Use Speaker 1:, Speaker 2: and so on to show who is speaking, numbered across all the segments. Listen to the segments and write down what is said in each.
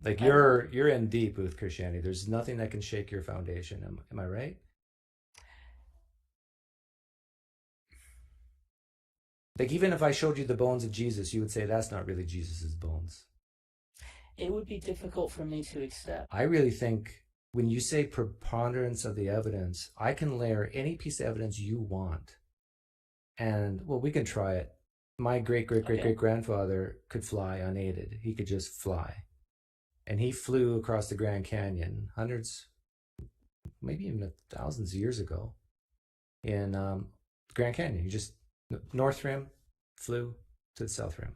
Speaker 1: Like you're in deep with Christianity. There's nothing that can shake your foundation. Am I right? Like even if I showed you the bones of Jesus, you would say that's not really Jesus's bones.
Speaker 2: It would be difficult for me to accept.
Speaker 1: I really think when you say preponderance of the evidence, I can layer any piece of evidence you want. And well, we can try it. My great-great-great-great-grandfather could fly unaided. He could just fly. And he flew across the Grand Canyon hundreds, maybe even thousands of years ago in Grand Canyon. He just, North Rim, flew to the South Rim.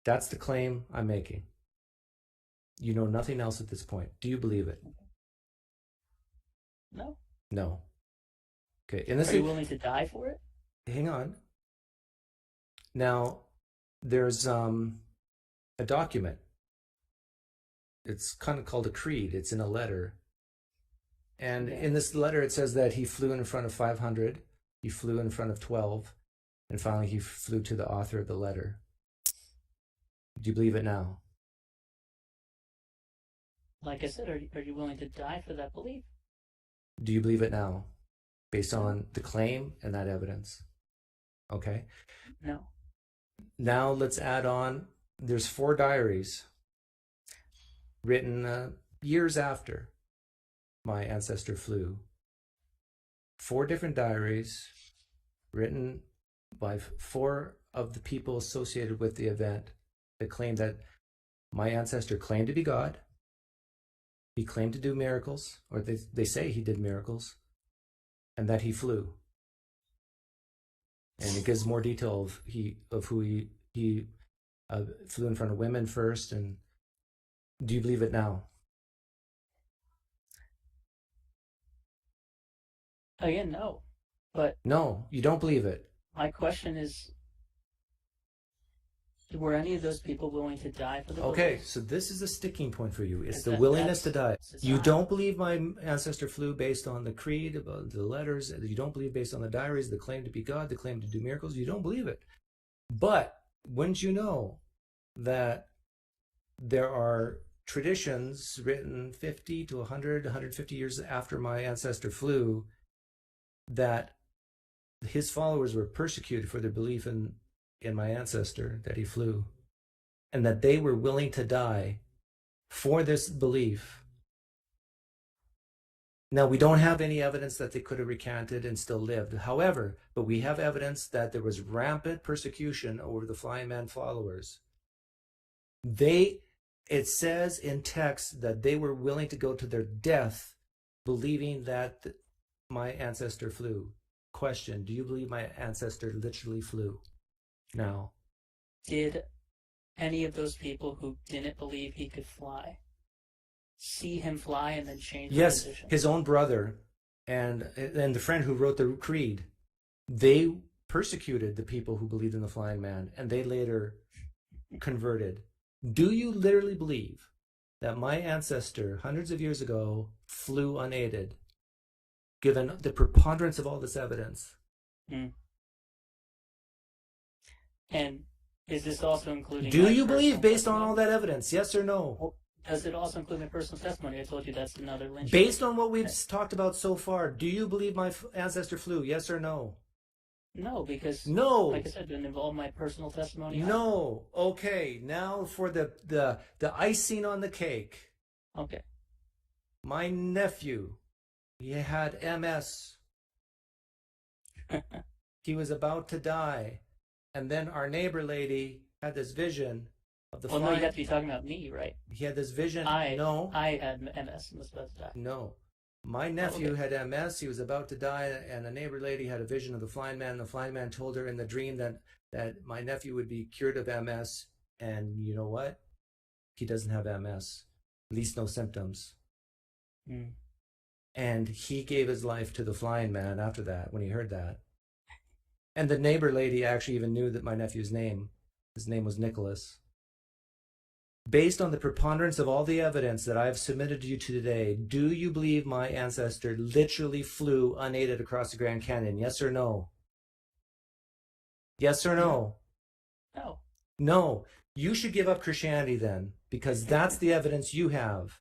Speaker 1: That's the claim I'm making. You know nothing else at this point. Do you believe it?
Speaker 2: No.
Speaker 1: No. Okay.
Speaker 2: And are you willing to die for it?
Speaker 1: Hang on. Now, there's a document. It's kind of called a creed. It's in a letter. And in this letter, it says that he flew in front of 500. He flew in front of 12. And finally, he flew to the author of the letter. Do you believe it now?
Speaker 2: Like I said, are you willing to die for that belief?
Speaker 1: Do you believe it now, based on the claim and that evidence? Okay.
Speaker 2: No.
Speaker 1: Now let's add on, there's 4 diaries written years after my ancestor flew. 4 different diaries written by 4 of the people associated with the event that claim that my ancestor claimed to be God. He claimed to do miracles, or they say he did miracles, and that he flew. And it gives more detail of who he flew in front of women first. And do you believe it now?
Speaker 2: Again, no. But
Speaker 1: no, you don't believe it.
Speaker 2: My question is, were any of those people willing to die for the
Speaker 1: Okay,
Speaker 2: belief?
Speaker 1: so this is a sticking point for you. It's the willingness to die. You don't believe my ancestor flew based on the creed, about the letters. You don't believe based on the diaries, the claim to be God, the claim to do miracles. You don't believe it. But wouldn't you know that there are traditions written 50 to 100, 150 years after my ancestor flew that his followers were persecuted for their belief in my ancestor, that he flew, and that they were willing to die for this belief. Now, we don't have any evidence that they could have recanted and still lived. However, but we have evidence that there was rampant persecution over the Flying Man followers. It says in text that they were willing to go to their death believing that my ancestor flew. Question, do you believe my ancestor literally flew? Now,
Speaker 2: did any of those people who didn't believe he could fly see him fly and then change their position?
Speaker 1: Yes, his own brother and the friend who wrote the creed, they persecuted the people who believed in the Flying Man, and they later converted. Do you literally believe that my ancestor hundreds of years ago flew unaided, given the preponderance of all this evidence?
Speaker 2: And is this also including...
Speaker 1: Do you believe based on all that evidence? Yes or no?
Speaker 2: Well, does it also include my personal testimony? I told you that's another lynch.
Speaker 1: Based on what we've talked about so far, do you believe my ancestor flew? Yes or no?
Speaker 2: No, because
Speaker 1: like
Speaker 2: I said, it didn't involve my personal testimony.
Speaker 1: No. Okay, now for the icing on the cake.
Speaker 2: Okay.
Speaker 1: My nephew, he had MS. He was about to die. And then our neighbor lady had this vision of the
Speaker 2: flying... Well, no, you have to be talking about me, right?
Speaker 1: He had this vision.
Speaker 2: I had MS and was about to die.
Speaker 1: No. My nephew had MS. He was about to die, and a neighbor lady had a vision of the Flying Man. The Flying Man told her in the dream that my nephew would be cured of MS. And you know what? He doesn't have MS. At least no symptoms. And he gave his life to the Flying Man after that, when he heard that. And the neighbor lady actually even knew that my nephew's name. His name was Nicholas. Based on the preponderance of all the evidence that I've submitted to you today, do you believe my ancestor literally flew unaided across the Grand Canyon? Yes or no? Yes or no?
Speaker 2: No.
Speaker 1: No. You should give up Christianity then, because that's the evidence you have.